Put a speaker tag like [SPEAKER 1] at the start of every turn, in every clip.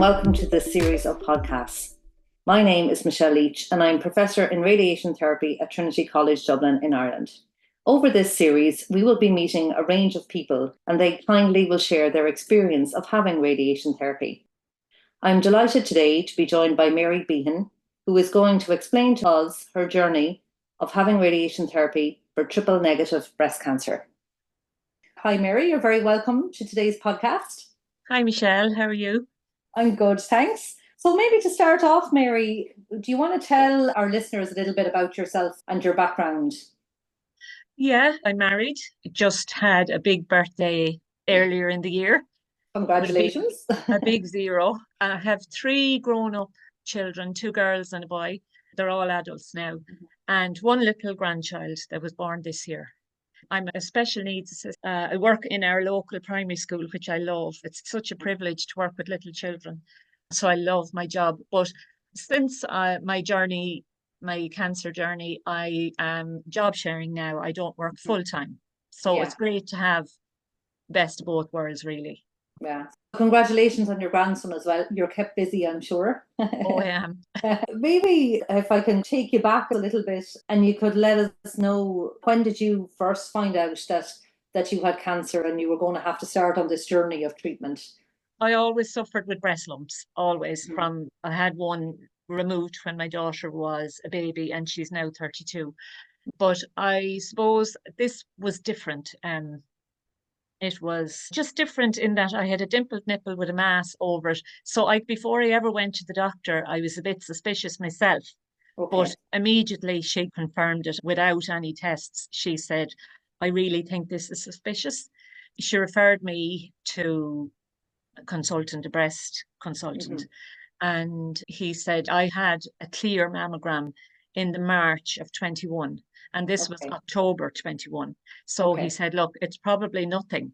[SPEAKER 1] and welcome to this series of podcasts. My name is Michelle Leach and I'm Professor in Radiation Therapy at Trinity College Dublin in Ireland. Over this series, we will be meeting a range of people and they kindly will share their experience of having radiation therapy. I'm delighted today to be joined by Mary Behan, who is going to explain to us her journey of having radiation therapy for triple negative breast cancer. Hi Mary, you're very welcome to today's podcast.
[SPEAKER 2] Hi Michelle, how are you?
[SPEAKER 1] I'm good, thanks. So maybe to start off, Mary, do you want to tell our listeners a little bit about yourself and your background?
[SPEAKER 2] Yeah, I'm married. Just had a big birthday earlier in the year.
[SPEAKER 1] Congratulations.
[SPEAKER 2] A big zero. I have 3 grown-up children, 2 girls and a boy. They're all adults now. And 1 little grandchild that was born this year. I'm a special needs assistant. I work in our local primary school, which I love. It's such a privilege to work with little children. So I love my job. But since my cancer journey, I am job sharing now. I don't work full time. So It's great to have best of both worlds, really.
[SPEAKER 1] Yeah. Congratulations on your grandson as well. You're kept busy, I'm sure.
[SPEAKER 2] Oh, I am.
[SPEAKER 1] Maybe if I can take you back a little bit and you could let us know, when did you first find out that you had cancer and you were going to have to start on this journey of treatment?
[SPEAKER 2] I always suffered with breast lumps, always. I had one removed when my daughter was a baby and she's now 32. But I suppose this was different. It was just different in that I had a dimpled nipple with a mass over it. So before I ever went to the doctor, I was a bit suspicious myself. Okay. But immediately she confirmed it without any tests. She said, I really think this is suspicious. She referred me to a consultant, a breast consultant. And he said I had a clear mammogram in the March of 21. And this was October 21. So he said, look, it's probably nothing,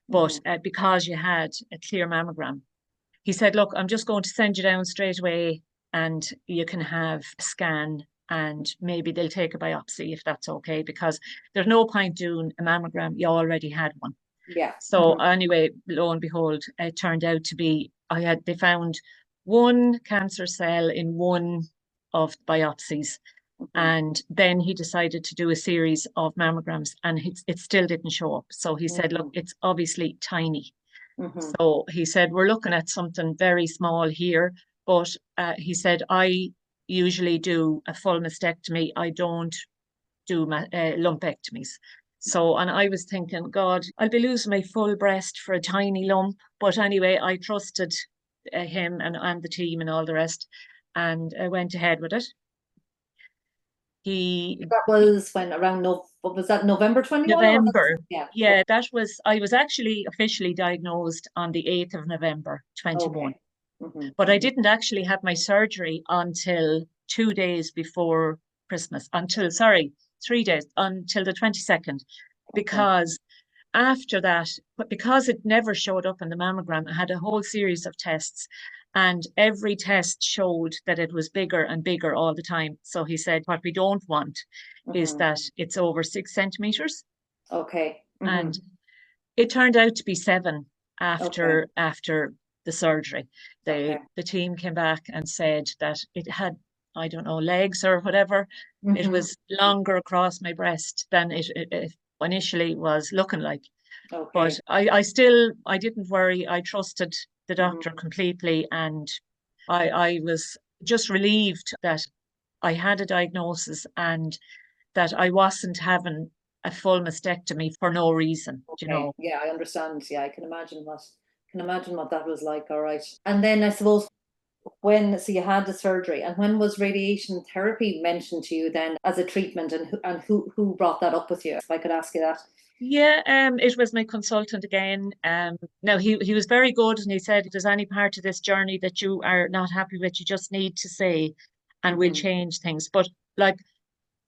[SPEAKER 2] but because you had a clear mammogram, he said, look, I'm just going to send you down straight away and you can have a scan and maybe they'll take a biopsy if that's okay, because there's no point doing a mammogram. You already had one.
[SPEAKER 1] Yeah.
[SPEAKER 2] So anyway, lo and behold, it turned out to be, they found 1 cancer cell in 1 of the biopsies. And then he decided to do a series of mammograms and it still didn't show up. So he said, look, it's obviously tiny. So he said, we're looking at something very small here. But he said, I usually do a full mastectomy. I don't do lumpectomies. So, and I was thinking, God, I'll be losing my full breast for a tiny lump. But anyway, I trusted him and the team and all the rest. And I went ahead with it.
[SPEAKER 1] That was when around what was that, November 21?
[SPEAKER 2] November. Yeah, I was actually officially diagnosed on the 8th of November 21. But I didn't actually have my surgery until 2 days before Christmas, 3 days, until the 22nd. Because after that, because it never showed up in the mammogram, I had a whole series of tests. And every test showed that it was bigger and bigger all the time. So he said, what we don't want is that it's over 6 centimeters.
[SPEAKER 1] Okay.
[SPEAKER 2] And it turned out to be 7 after the surgery. The team came back and said that it had, I don't know, legs or whatever. It was longer across my breast than it initially was looking like. But I didn't worry. I trusted the doctor completely, and I was just relieved that I had a diagnosis and that I wasn't having a full mastectomy for no reason. You know?
[SPEAKER 1] Yeah, I understand. Yeah, I can imagine what that was like. All right. And then I suppose so you had the surgery, and when was radiation therapy mentioned to you then as a treatment, and who brought that up with you, if I could ask you that?
[SPEAKER 2] Yeah, it was my consultant again. Now he was very good, and he said, if there's any part of this journey that you are not happy with, you just need to say, and we'll change things. But like,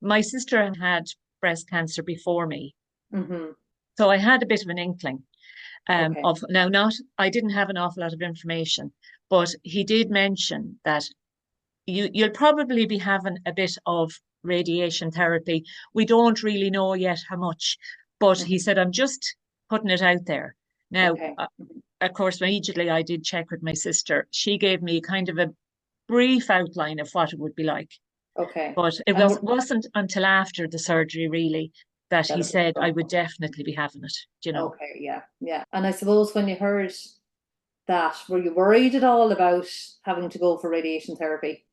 [SPEAKER 2] my sister had breast cancer before me, so I had a bit of an inkling. I didn't have an awful lot of information, but he did mention that you'll probably be having a bit of radiation therapy. We don't really know yet how much. But he said, I'm just putting it out there. Now, of course, immediately I did check with my sister. She gave me kind of a brief outline of what it would be like.
[SPEAKER 1] Okay.
[SPEAKER 2] But it
[SPEAKER 1] And
[SPEAKER 2] wasn't until after the surgery, really, that he
[SPEAKER 1] that,
[SPEAKER 2] said I would definitely be having it, you know.
[SPEAKER 1] okay, yeah, yeah. And I suppose when you heard that, were you worried at all about having to go for radiation therapy?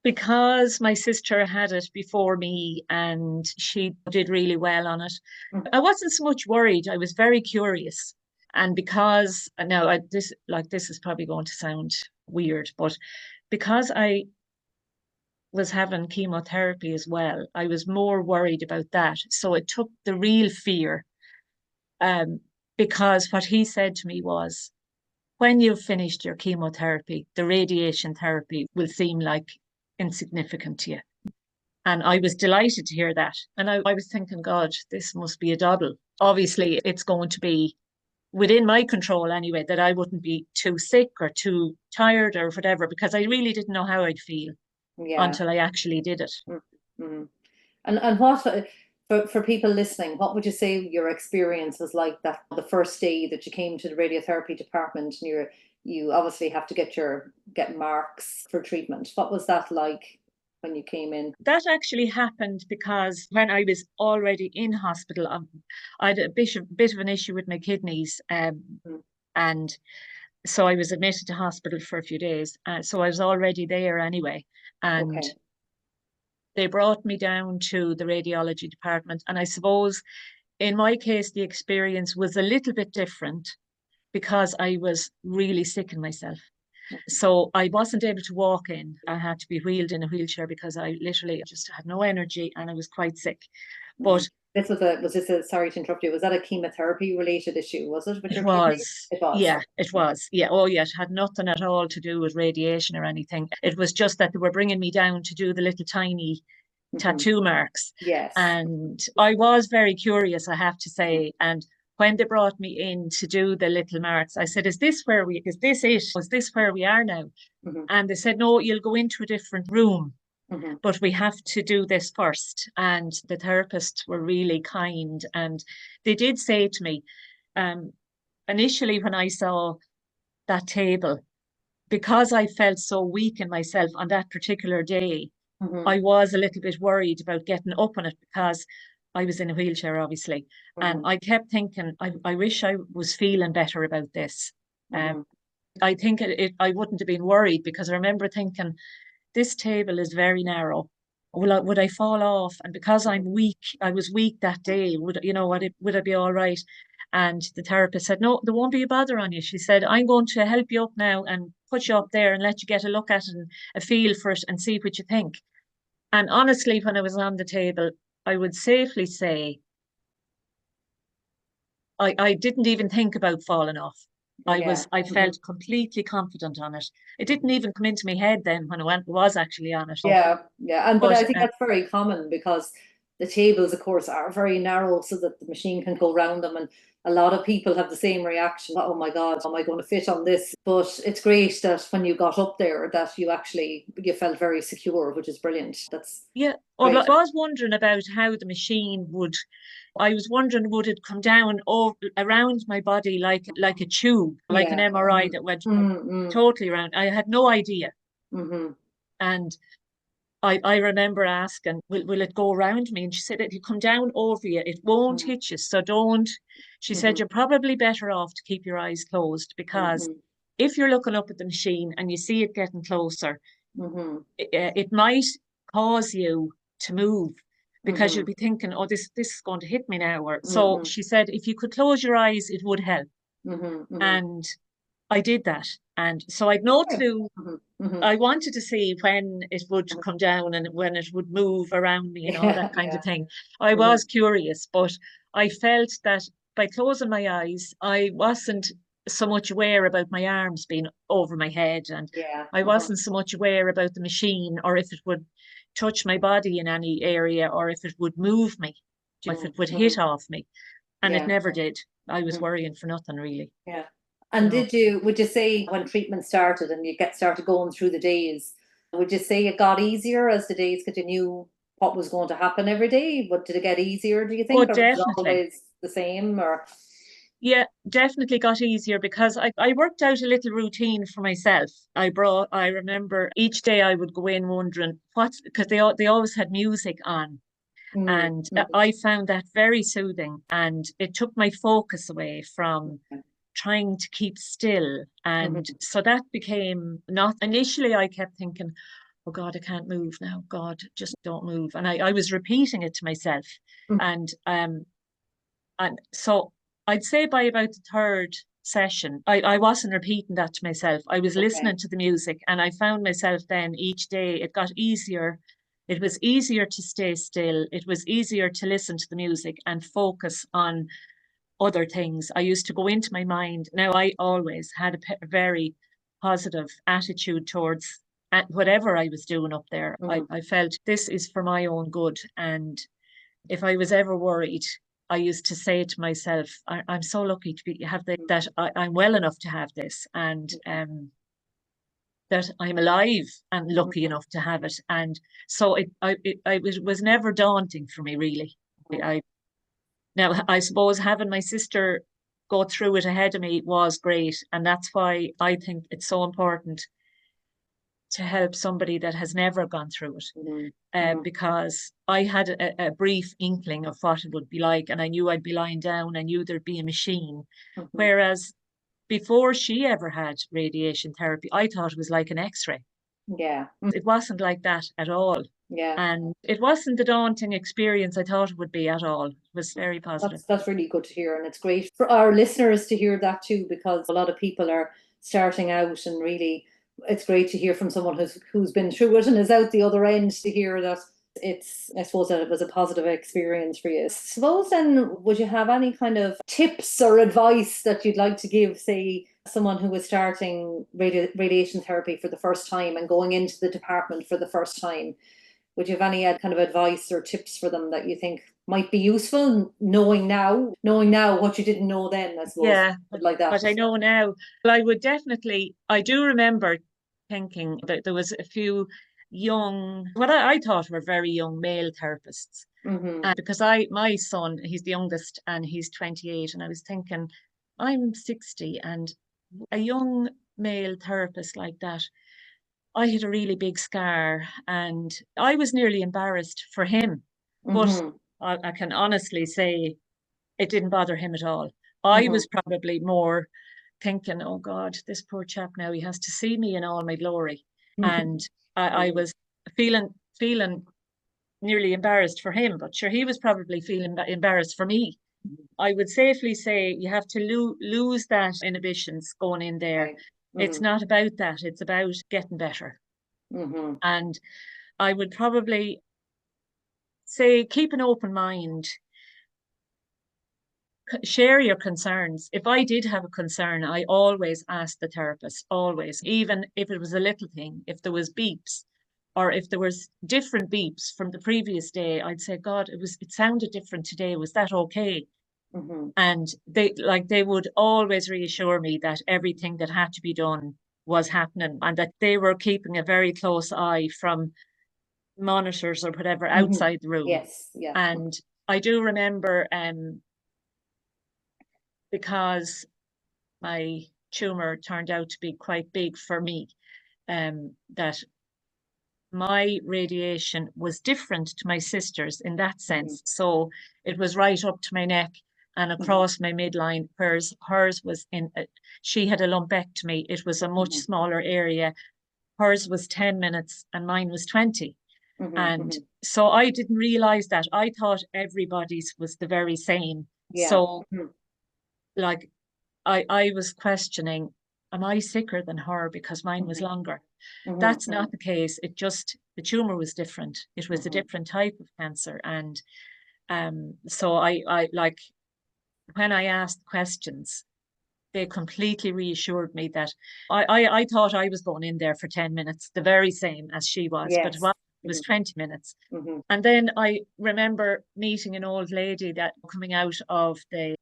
[SPEAKER 2] Because my sister had it before me and she did really well on it.
[SPEAKER 1] Mhm.
[SPEAKER 2] I wasn't so much worried. I was very curious. And because now this is probably going to sound weird, but because I was having chemotherapy as well, I was more worried about that. So it took the real fear. Um, because what he said to me was, when you've finished your chemotherapy, the radiation therapy will seem like insignificant to you. And I was delighted to hear that. And I was thinking, God, this must be a doddle. Obviously, it's going to be within my control anyway, that I wouldn't be too sick or too tired or whatever, because I really didn't know how I'd feel
[SPEAKER 1] Yeah.
[SPEAKER 2] until I actually did it.
[SPEAKER 1] Mm-hmm. And what for people listening, what would you say your experience was like that the first day that you came to the radiotherapy department and you obviously have to get marks for treatment. What was that like when you came in?
[SPEAKER 2] That actually happened because when I was already in hospital, I had a bit of an issue with my kidneys.
[SPEAKER 1] Mm.
[SPEAKER 2] And so I was admitted to hospital for a few days. So I was already there anyway. And
[SPEAKER 1] Okay.
[SPEAKER 2] they brought me down to the radiology department. And I suppose in my case, the experience was a little bit different because I was really sick in myself. So I wasn't able to walk in. I had to be wheeled in a wheelchair because I literally just had no energy and I was quite sick.
[SPEAKER 1] Mm-hmm.
[SPEAKER 2] But
[SPEAKER 1] This was this a, sorry to interrupt you, was that a chemotherapy related issue, was it, with
[SPEAKER 2] it
[SPEAKER 1] your kidney?
[SPEAKER 2] was,
[SPEAKER 1] It was.
[SPEAKER 2] yeah,
[SPEAKER 1] Okay.
[SPEAKER 2] it was. Yeah. Oh, yeah. It had nothing at all to do with radiation or anything. It was just that they were bringing me down to do the little tiny
[SPEAKER 1] Mm-hmm.
[SPEAKER 2] tattoo marks.
[SPEAKER 1] Yes.
[SPEAKER 2] And I was very curious, I have to
[SPEAKER 1] Mm-hmm.
[SPEAKER 2] say. And when they brought me in to do the little marks, I said, is this it? Is this where we are now?
[SPEAKER 1] Mm-hmm.
[SPEAKER 2] And they said, no, you'll go into a different room,
[SPEAKER 1] Mm-hmm.
[SPEAKER 2] but we have to do this first. And the therapists were really kind. And they did say to me, um, initially, when I saw that table, because I felt so weak in myself on that particular day,
[SPEAKER 1] Mm-hmm.
[SPEAKER 2] I was a little bit worried about getting up on it because I was in a wheelchair, obviously. And
[SPEAKER 1] Mm-hmm.
[SPEAKER 2] I kept thinking, I wish I was feeling better about this.
[SPEAKER 1] Mm-hmm.
[SPEAKER 2] I think I wouldn't have been worried because I remember thinking, this table is very narrow. Would I fall off? And because I'm weak, I was weak that day. Would I be all right? And the therapist said, no, there won't be a bother on you. She said, I'm going to help you up now and put you up there and let you get a look at it and a feel for it and see what you think. And honestly, when I was on the table, I would safely say I didn't even think about falling off.
[SPEAKER 1] Yeah.
[SPEAKER 2] I
[SPEAKER 1] Mm-hmm.
[SPEAKER 2] felt completely confident on it. It didn't
[SPEAKER 1] Mm-hmm.
[SPEAKER 2] even come into my head then when was actually on it.
[SPEAKER 1] Yeah, yeah, and but
[SPEAKER 2] But
[SPEAKER 1] I think that's very common because the tables, of course, are very narrow so that the machine can go around them, and a lot of people have the same reaction. Oh my God, am I going to fit on this? But it's great that when you got up there, that you felt very secure, which is brilliant. That's
[SPEAKER 2] yeah, well, I
[SPEAKER 1] great.
[SPEAKER 2] was wondering about how the machine would. I was wondering would it come down over around my body like a tube, like an
[SPEAKER 1] Yeah.
[SPEAKER 2] MRI
[SPEAKER 1] Mm-hmm.
[SPEAKER 2] that went
[SPEAKER 1] Mm-hmm.
[SPEAKER 2] totally around. I had no idea,
[SPEAKER 1] Mm-hmm.
[SPEAKER 2] and I remember asking, will it go around me? And she said, it'll come down over you. It won't hit you. So don't. She said,
[SPEAKER 1] Mm-hmm.
[SPEAKER 2] you're probably better off to keep your eyes closed because
[SPEAKER 1] Mm-hmm.
[SPEAKER 2] if you're looking up at the machine and you see it getting closer,
[SPEAKER 1] Mm-hmm.
[SPEAKER 2] it might cause you to move because
[SPEAKER 1] Mm-hmm.
[SPEAKER 2] you'll be thinking, oh, this is going to hit me now. Or so
[SPEAKER 1] Mm-hmm.
[SPEAKER 2] she said, if you could close your eyes, it would help.
[SPEAKER 1] Mm-hmm. Mm-hmm.
[SPEAKER 2] And I did that. And so I'd no
[SPEAKER 1] Okay.
[SPEAKER 2] clue.
[SPEAKER 1] Mm-hmm. Mm-hmm.
[SPEAKER 2] I wanted to see when it would come down and when it would move around me and all
[SPEAKER 1] Yeah,
[SPEAKER 2] that kind
[SPEAKER 1] yeah.
[SPEAKER 2] of thing. I
[SPEAKER 1] Mm-hmm.
[SPEAKER 2] was curious, but I felt that by closing my eyes, I wasn't so much aware about my arms being over my head, and
[SPEAKER 1] Yeah.
[SPEAKER 2] I
[SPEAKER 1] Uh-huh.
[SPEAKER 2] wasn't so much aware about the machine or if it would touch my body in any area or if it would move me, if it would
[SPEAKER 1] Mm-hmm.
[SPEAKER 2] hit off me. And it
[SPEAKER 1] Yeah.
[SPEAKER 2] never did. I was
[SPEAKER 1] Mhm.
[SPEAKER 2] worrying for nothing really,
[SPEAKER 1] Yeah.
[SPEAKER 2] you
[SPEAKER 1] And
[SPEAKER 2] know.
[SPEAKER 1] would you say when treatment started and you get started going through the days, would you say it got easier as the days because you knew what was going to happen every day? But did it get easier, do you
[SPEAKER 2] Oh,
[SPEAKER 1] think, or was it
[SPEAKER 2] definitely.
[SPEAKER 1] always the same? Or
[SPEAKER 2] Yeah, definitely got easier because I worked out a little routine for myself. I remember each day I would go in wondering what's, because they always had music on. And
[SPEAKER 1] Mm-hmm.
[SPEAKER 2] I found that very soothing. And it took my focus away from trying to keep still. And
[SPEAKER 1] Mm-hmm.
[SPEAKER 2] so that became not, initially I kept thinking, oh God, I can't move now. God, just don't move. And I was repeating it to myself. And so I'd say by about the third session, I wasn't repeating that to myself. I was listening
[SPEAKER 1] Okay.
[SPEAKER 2] to the music and I found myself then each day it got easier. It was easier to stay still. It was easier to listen to the music and focus on other things. I used to go into my mind. Now, I always had a very positive attitude towards whatever I was doing up there.
[SPEAKER 1] Mm-hmm.
[SPEAKER 2] I felt this is for my own good. And if I was ever worried, I used to say to myself, I'm so lucky to have that I'm well enough to have this, and that I'm alive and lucky
[SPEAKER 1] Mm-hmm.
[SPEAKER 2] enough to have it. And so it was never daunting for me, really. I Now, I suppose having my sister go through it ahead of me was great. And that's why I think it's so important to help somebody that has never gone through it.
[SPEAKER 1] Mm-hmm.
[SPEAKER 2] Because I had a brief inkling of what it would be like, and I knew I'd be lying down. I knew there'd be a machine.
[SPEAKER 1] Mm-hmm.
[SPEAKER 2] Whereas before she ever had radiation therapy, I thought it was like an x ray.
[SPEAKER 1] Yeah.
[SPEAKER 2] It wasn't like that at all.
[SPEAKER 1] Yeah.
[SPEAKER 2] And it wasn't the daunting experience I thought it would be at all. It was very positive.
[SPEAKER 1] That's really good to hear, and it's great for our listeners to hear that too, because a lot of people are starting out, and really, it's great to hear from someone who's been through it and is out the other end to hear that it's. I suppose that it was a positive experience for you. Suppose then, would you have any kind of tips or advice that you'd like to give, say, someone who was starting radiation therapy for the first time and going into the department for the first time? Would you have any kind of advice or tips for them that you think might be useful, knowing now what you didn't know then, I suppose,
[SPEAKER 2] Yeah,
[SPEAKER 1] like that.
[SPEAKER 2] but I know now. Well, I would definitely, I do remember thinking that there was a few young, what I thought were very young male therapists.
[SPEAKER 1] Mm-hmm.
[SPEAKER 2] Because my son, he's the youngest and he's 28. And I was thinking, I'm 60 and a young male therapist like that, I had a really big scar and I was nearly embarrassed for him. But
[SPEAKER 1] Mm-hmm.
[SPEAKER 2] I can honestly say it didn't bother him at all. I
[SPEAKER 1] Mm-hmm.
[SPEAKER 2] was probably more thinking, oh God, this poor chap now, he has to see me in all my glory. And I was feeling nearly embarrassed for him, but sure, he was probably feeling embarrassed for me. I would safely say you have to lose that inhibitions going in there.
[SPEAKER 1] Okay.
[SPEAKER 2] It's
[SPEAKER 1] Mm-hmm.
[SPEAKER 2] not about that, it's about getting better.
[SPEAKER 1] Mm-hmm.
[SPEAKER 2] And I would probably say keep an open mind, share your concerns. If I did have a concern, I always asked the therapist, always, even if it was a little thing, if there was beeps or if there was different beeps from the previous day, I'd say, God, it sounded different today. Was that okay?
[SPEAKER 1] Mm-hmm.
[SPEAKER 2] And they would always reassure me that everything that had to be done was happening and that they were keeping a very close eye from monitors or whatever
[SPEAKER 1] Mm-hmm.
[SPEAKER 2] outside the room.
[SPEAKER 1] Yes. Yeah.
[SPEAKER 2] And I do remember because my tumor turned out to be quite big for me, that my radiation was different to my sister's in that
[SPEAKER 1] Mm-hmm.
[SPEAKER 2] sense. So it was right up to my neck and
[SPEAKER 1] Mm-hmm.
[SPEAKER 2] across my midline, whereas hers was she had a lumpectomy. It was a much
[SPEAKER 1] Mm-hmm.
[SPEAKER 2] smaller area. Hers was 10 minutes and mine was 20. And
[SPEAKER 1] Mm-hmm.
[SPEAKER 2] so I didn't realize that. I thought everybody's was the very same.
[SPEAKER 1] Yeah.
[SPEAKER 2] So like I was questioning, am I sicker than her because mine was
[SPEAKER 1] Mm-hmm.
[SPEAKER 2] longer? That's
[SPEAKER 1] Mm-hmm.
[SPEAKER 2] not the case. It just, the tumor was different. It was a
[SPEAKER 1] Mm-hmm.
[SPEAKER 2] different type of cancer. And so I like, when I asked questions, they completely reassured me that I thought I was going in there for 10 minutes, the very same as she was, but
[SPEAKER 1] Yes.
[SPEAKER 2] it was 20 minutes.
[SPEAKER 1] Mm-hmm.
[SPEAKER 2] And then I remember meeting an old lady that coming out of the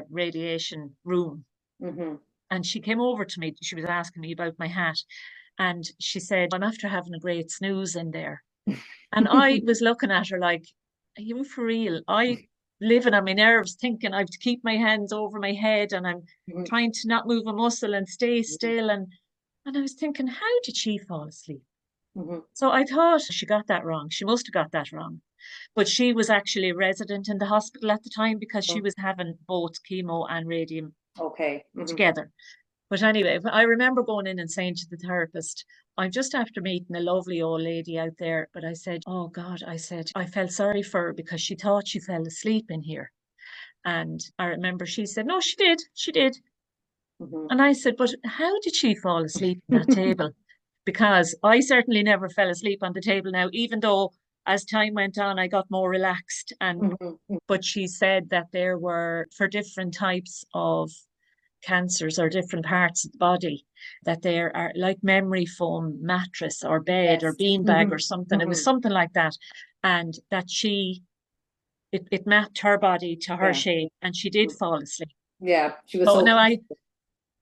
[SPEAKER 2] radiation room.
[SPEAKER 1] Mm-hmm.
[SPEAKER 2] And she came over to me. She was asking me about my hat. And she said, I'm after having a great snooze in there. And I was looking at her like, are you for real? living on my nerves, thinking I have to keep my hands over my head and I'm
[SPEAKER 1] Mm-hmm.
[SPEAKER 2] trying to not move a muscle and stay still. And I was thinking, how did she fall asleep?
[SPEAKER 1] Mm-hmm.
[SPEAKER 2] So I thought she got that wrong. She must have got that wrong. But she was actually a resident in the hospital at the time because she was having both chemo and radium
[SPEAKER 1] Okay. Mm-hmm.
[SPEAKER 2] together. But anyway, I remember going in and saying to the therapist, I'm just after meeting a lovely old lady out there. But I said, oh God, I said, I felt sorry for her because she thought she fell asleep in here. And I remember she said, no, she did. She did.
[SPEAKER 1] Mm-hmm.
[SPEAKER 2] And I said, but how did she fall asleep on that table? Because I certainly never fell asleep on the table now, even though as time went on, I got more relaxed.
[SPEAKER 1] Mm-hmm.
[SPEAKER 2] But she said that there were, for different types of cancers or different parts of the body, that there are like memory foam mattress or bed or
[SPEAKER 1] Yes.
[SPEAKER 2] beanbag
[SPEAKER 1] Mm-hmm.
[SPEAKER 2] or something. It was
[SPEAKER 1] Mm-hmm.
[SPEAKER 2] something like that. And that it mapped her body to her
[SPEAKER 1] Yeah.
[SPEAKER 2] shape and she did fall asleep.
[SPEAKER 1] Yeah. She was
[SPEAKER 2] So
[SPEAKER 1] so
[SPEAKER 2] now
[SPEAKER 1] comfortable.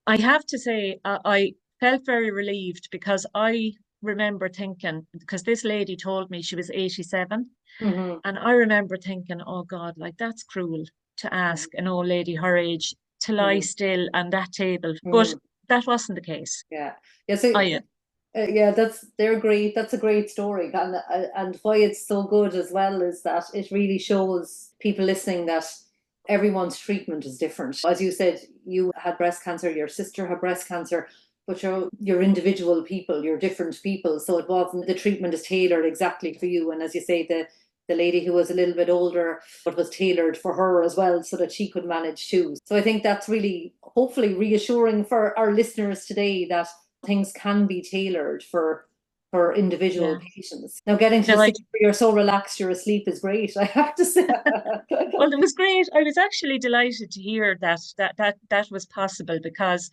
[SPEAKER 2] I have to say, I felt very relieved because I remember thinking, because this lady told me she was 87.
[SPEAKER 1] Mm-hmm.
[SPEAKER 2] And I remember thinking, oh God, like that's cruel to ask an old lady her age to lie
[SPEAKER 1] Mm-hmm.
[SPEAKER 2] still on that table. But
[SPEAKER 1] Mm-hmm.
[SPEAKER 2] that wasn't the case.
[SPEAKER 1] Yeah. Yeah. So
[SPEAKER 2] I,
[SPEAKER 1] yeah, they're great. That's a great story, and why it's so good as well is that it really shows people listening that everyone's treatment is different. As you said, you had breast cancer, your sister had breast cancer, but you're individual people, you're different people. So it wasn't the treatment is tailored exactly for you. And as you say, the lady who was a little bit older, but was tailored for her as well, so that she could manage too. So I think that's really hopefully reassuring for our listeners today that things can be tailored for individual
[SPEAKER 2] yeah.
[SPEAKER 1] patients. Now, getting to the
[SPEAKER 2] Now I,
[SPEAKER 1] stage where you're so relaxed you're asleep is great, I have to say.
[SPEAKER 2] well, it was great. I was actually delighted to hear that was possible because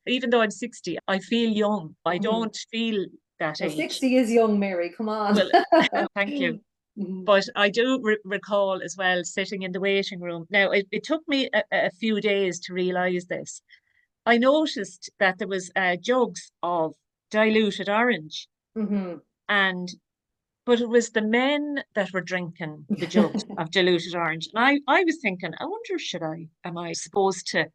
[SPEAKER 2] even though I'm 60, I feel young. I
[SPEAKER 1] Mhm.
[SPEAKER 2] don't feel that
[SPEAKER 1] Well,
[SPEAKER 2] age.
[SPEAKER 1] 60 is young, Mary. Come on.
[SPEAKER 2] Well, thank you.
[SPEAKER 1] Mhm.
[SPEAKER 2] But I do recall as well sitting in the waiting room. Now, it took me a few days to realize this. I noticed that there was jugs of diluted orange,
[SPEAKER 1] Mhm.
[SPEAKER 2] and but it was the men that were drinking the jugs of diluted orange. And I was thinking, I wonder, am I supposed to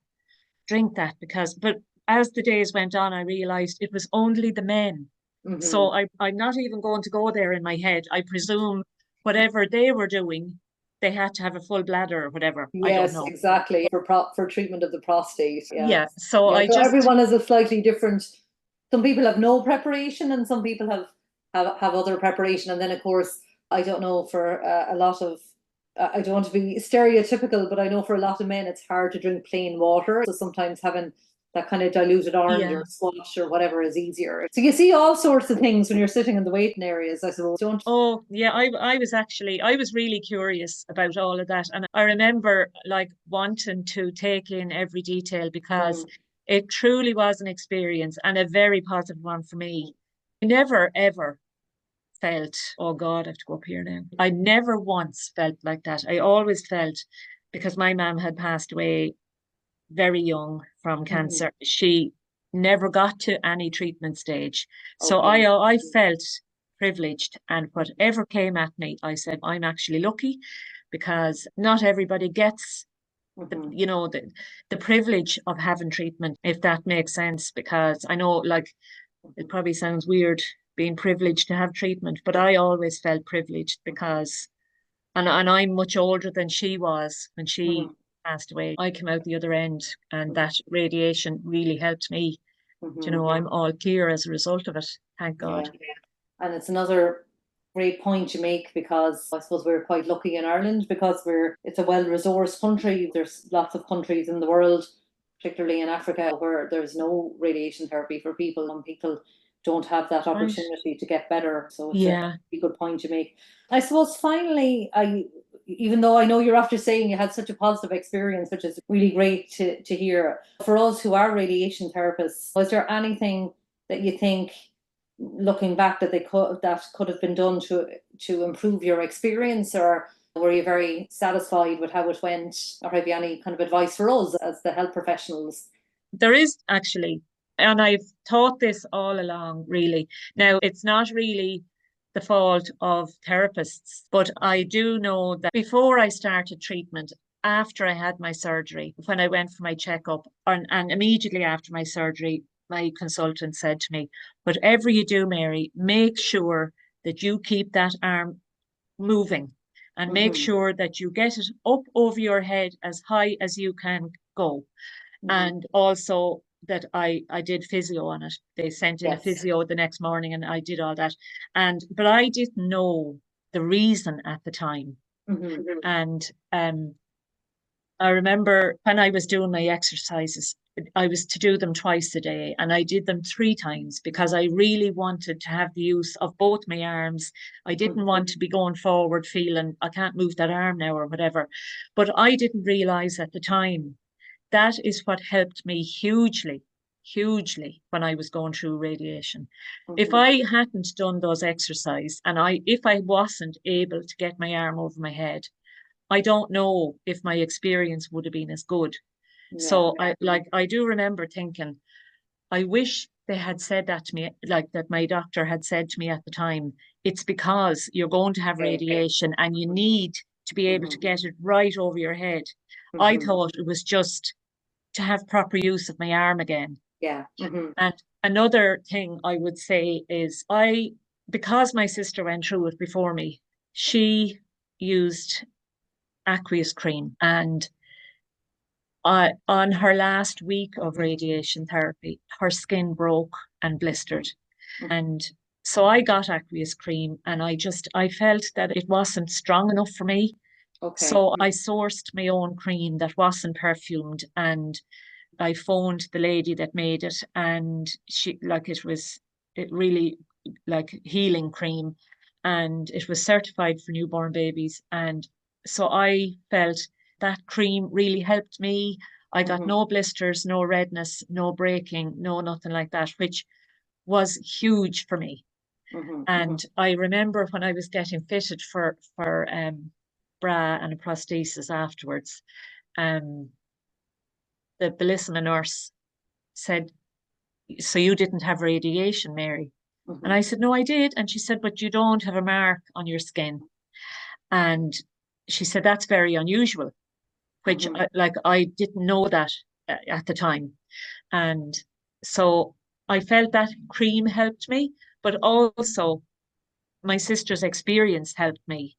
[SPEAKER 2] drink that? But as the days went on, I realized it was only the men.
[SPEAKER 1] Mhm.
[SPEAKER 2] So I'm not even going to go there in my head. I presume whatever they were doing, they had to have a full bladder or whatever. I don't
[SPEAKER 1] Yes,
[SPEAKER 2] know.
[SPEAKER 1] exactly. For treatment of the prostate. Yeah.
[SPEAKER 2] Yeah. So
[SPEAKER 1] Yeah.
[SPEAKER 2] I
[SPEAKER 1] So
[SPEAKER 2] just,
[SPEAKER 1] everyone has a slightly different. Some people have no preparation, and some people have other preparation. And then, of course, I don't know for a lot of. I don't want to be stereotypical, but I know for a lot of men it's hard to drink plain water. So sometimes having that kind of diluted orange
[SPEAKER 2] yeah.
[SPEAKER 1] or squash or whatever is easier. So you see all sorts of things when you're sitting in the waiting areas, I suppose, don't
[SPEAKER 2] Oh, yeah, I was really curious about all of that. And I remember like wanting to take in every detail because
[SPEAKER 1] you?
[SPEAKER 2] it truly was an experience and a very positive one for me. I never ever felt, oh God, I have to go up here now. I never once felt like that. I always felt because my mom had passed away very young from
[SPEAKER 1] Mm-hmm.
[SPEAKER 2] cancer. She never got to any treatment stage. So
[SPEAKER 1] Okay.
[SPEAKER 2] I felt privileged. And whatever came at me, I said, I'm actually lucky because not everybody gets
[SPEAKER 1] Mm-hmm.
[SPEAKER 2] the privilege of having treatment, if that makes sense. Because I know like it probably sounds weird being privileged to have treatment, but I always felt privileged because and I'm much older than she was when she
[SPEAKER 1] Mm-hmm.
[SPEAKER 2] passed away. I came out the other end, and that radiation really helped me.
[SPEAKER 1] Mm-hmm.
[SPEAKER 2] I'm all clear as a result of it. Thank
[SPEAKER 1] Yeah.
[SPEAKER 2] God.
[SPEAKER 1] And it's another great point you make because I suppose we're quite lucky in Ireland because it's a well-resourced country. There's lots of countries in the world, particularly in Africa, where there's no radiation therapy for people and people don't have that
[SPEAKER 2] Right.
[SPEAKER 1] opportunity to get better. So it's a
[SPEAKER 2] Yeah.
[SPEAKER 1] really good point you make. I suppose finally, even though I know you're after saying you had such a positive experience, which is really great to hear. For us who are radiation therapists, was there anything that you think looking back that could have been done to improve your experience, or were you very satisfied with how it went, or have you any kind of advice for us as the health professionals?
[SPEAKER 2] There is actually, and I've thought this all along, really. Now, it's not really the fault of therapists. But I do know that before I started treatment, after I had my surgery, when I went for my checkup, and immediately after my surgery, my consultant said to me, whatever you do, Mary, make sure that you keep that arm moving and make sure that you get it up over your head as high as you can go. And also that I did physio on it. They sent in a physio the next morning and I did all that. But I didn't know the reason at the time. And I remember when I was doing my exercises, I was to do them twice a day and I did them 3 times because I really wanted to have the use of both my arms. I didn't want to be going forward feeling I can't move that arm now or whatever. But I didn't realize at the time that is what helped me hugely, hugely when I was going through radiation. If I hadn't done those exercises and if I wasn't able to get my arm over my head, I don't know if my experience would have been as good. So I do remember thinking, I wish they had said that to me, like that my doctor had said to me at the time, it's because you're going to have radiation and you need to be able to get it right over your head. I thought it was just to have proper use of my arm again. And another thing I would say is because my sister went through it before me, she used aqueous cream and on her last week of radiation therapy, her skin broke and blistered. And so I got aqueous cream and I felt that it wasn't strong enough for me. So I sourced my own cream that wasn't perfumed and I phoned the lady that made it and it really like healing cream and it was certified for newborn babies. And so I felt that cream really helped me. I got no blisters, no redness, no breaking, no nothing like that, which was huge for me. And I remember when I was getting fitted for bra and a prosthesis afterwards, the bellissima nurse said, so you didn't have radiation, Mary? And I said, no, I did. And she said, but you don't have a mark on your skin. And she said, that's very unusual, which I didn't know that at the time. And so I felt that cream helped me, but also my sister's experience helped me.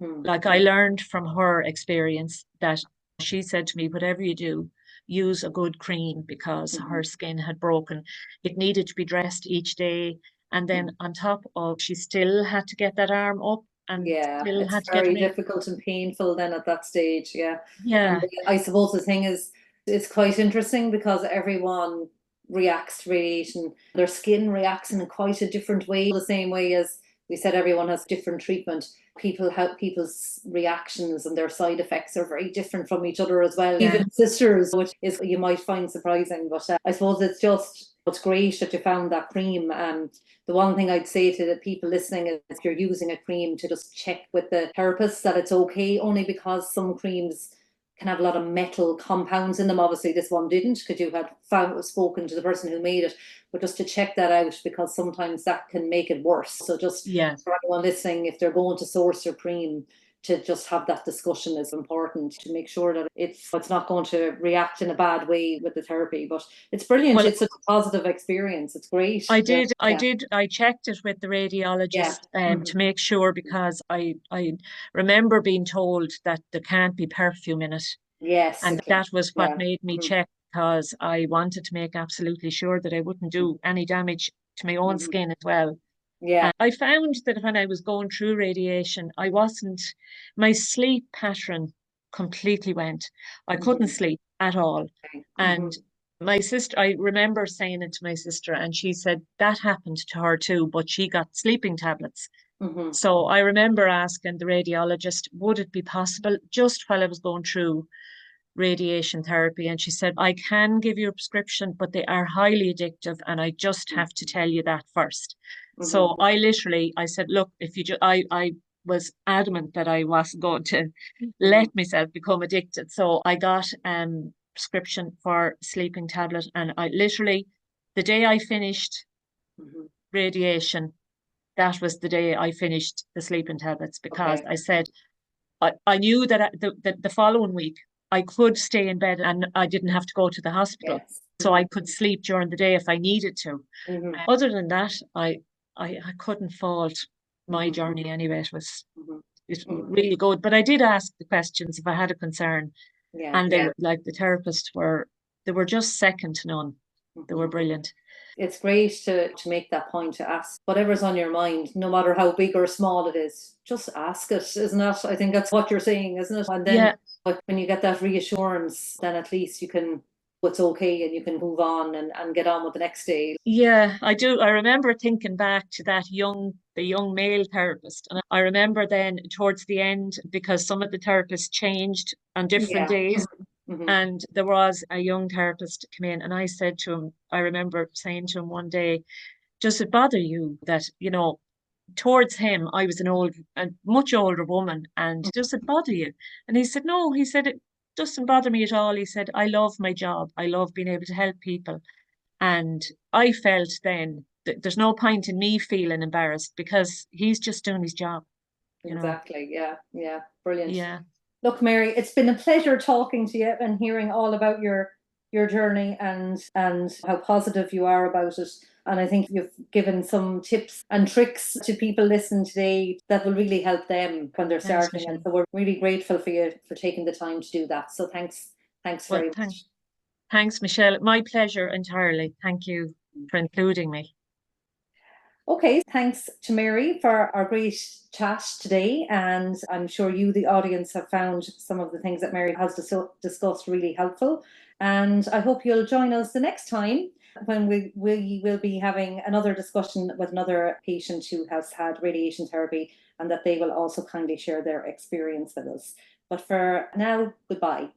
[SPEAKER 2] Like I learned from her experience that she said to me, whatever you do, use a good cream because her skin had broken. It needed to be dressed each day. And then on top of, she still had to get that arm up and still
[SPEAKER 1] it's
[SPEAKER 2] had to get
[SPEAKER 1] very
[SPEAKER 2] me.
[SPEAKER 1] difficult and painful then at that stage.
[SPEAKER 2] Yeah.
[SPEAKER 1] And I suppose the thing is, it's quite interesting because everyone reacts to radiation. Their skin reacts in quite a different way, the same way as we said, everyone has different treatment. People's reactions and their side effects are very different from each other as well. Even sisters, which is you might find surprising. But I suppose it's great that you found that cream. The one thing I'd say to the people listening is if you're using a cream to just check with the therapist that it's okay, only because some creams can have a lot of metal compounds in them. Obviously, this one didn't because you had spoken to the person who made it, but just to check that out because sometimes that can make it worse. So just for anyone listening, if they're going to source their cream, to just have that discussion is important to make sure that it's not going to react in a bad way with the therapy. But it's brilliant. Well, it's such a positive experience. It's great.
[SPEAKER 2] I checked it with the radiologist to make sure because I remember being told that there can't be perfume in it. And that was what made me check because I wanted to make absolutely sure that I wouldn't do any damage to my own skin as well. I found that when I was going through radiation, my sleep pattern completely went. I couldn't sleep at all. And my sister, I remember saying it to my sister, and she said that happened to her too, but she got sleeping tablets. So I remember asking the radiologist, would it be possible just while I was going through radiation therapy? And she said, I can give you a prescription, but they are highly addictive, and I just have to tell you that first. So I said, look, if you I was adamant that I wasn't going to let myself become addicted. So I got prescription for sleeping tablet, and I literally, the day I finished radiation, that was the day I finished the sleeping tablets, because
[SPEAKER 1] Okay.
[SPEAKER 2] I said I knew that the following week I could stay in bed and I didn't have to go to the hospital.
[SPEAKER 1] Yes.
[SPEAKER 2] So I could sleep during the day if I needed to.
[SPEAKER 1] Hmm.
[SPEAKER 2] Other than that, I couldn't fault my
[SPEAKER 1] Hmm.
[SPEAKER 2] journey anyway.
[SPEAKER 1] Hmm.
[SPEAKER 2] It's
[SPEAKER 1] Hmm.
[SPEAKER 2] really good. But I did ask the questions if I had a concern,
[SPEAKER 1] Yeah.
[SPEAKER 2] and they were like the therapists were they were just second to none. They were
[SPEAKER 1] Hmm.
[SPEAKER 2] brilliant.
[SPEAKER 1] It's great to make that point, to ask whatever's on your mind, no matter how big or small it is. Just ask it, isn't it? I think that's what you're saying, isn't it? And then
[SPEAKER 2] Yeah,
[SPEAKER 1] when you get that reassurance, then at least you can, it's okay, and you can move on and get on with the next day.
[SPEAKER 2] yeah, I do. I remember thinking back to the young male therapist. And I remember then towards the end, because some of the therapists changed on different
[SPEAKER 1] Yeah.
[SPEAKER 2] days,
[SPEAKER 1] Hmm.
[SPEAKER 2] and there was a young therapist come in, and I said to him, I remember saying to him one day, does it bother you that, towards him, I was a much older woman, and does it bother you? And he said, no, he said, it doesn't bother me at all. He said, I love my job. I love being able to help people. And I felt then that there's no point in me feeling embarrassed because he's just doing his job, you know.
[SPEAKER 1] Exactly. Yeah. Yeah. Brilliant.
[SPEAKER 2] Yeah,
[SPEAKER 1] Look, Mary, it's been a pleasure talking to you and hearing all about your journey and how positive you are about it. And I think you've given some tips and tricks to people listening today that will really help them when they're
[SPEAKER 2] thanks,
[SPEAKER 1] starting. And
[SPEAKER 2] Michelle.
[SPEAKER 1] so we're really grateful for you for taking the time to do that. So thanks
[SPEAKER 2] Well,
[SPEAKER 1] very much.
[SPEAKER 2] thanks, Michelle. My pleasure entirely. Thank you for including me.
[SPEAKER 1] Okay, thanks to Mary for our great chat today. And I'm sure you, the audience, have found some of the things that Mary has discussed really helpful. And I hope you'll join us the next time when we will be having another discussion with another patient who has had radiation therapy, and that they will also kindly share their experience with us. But for now, goodbye.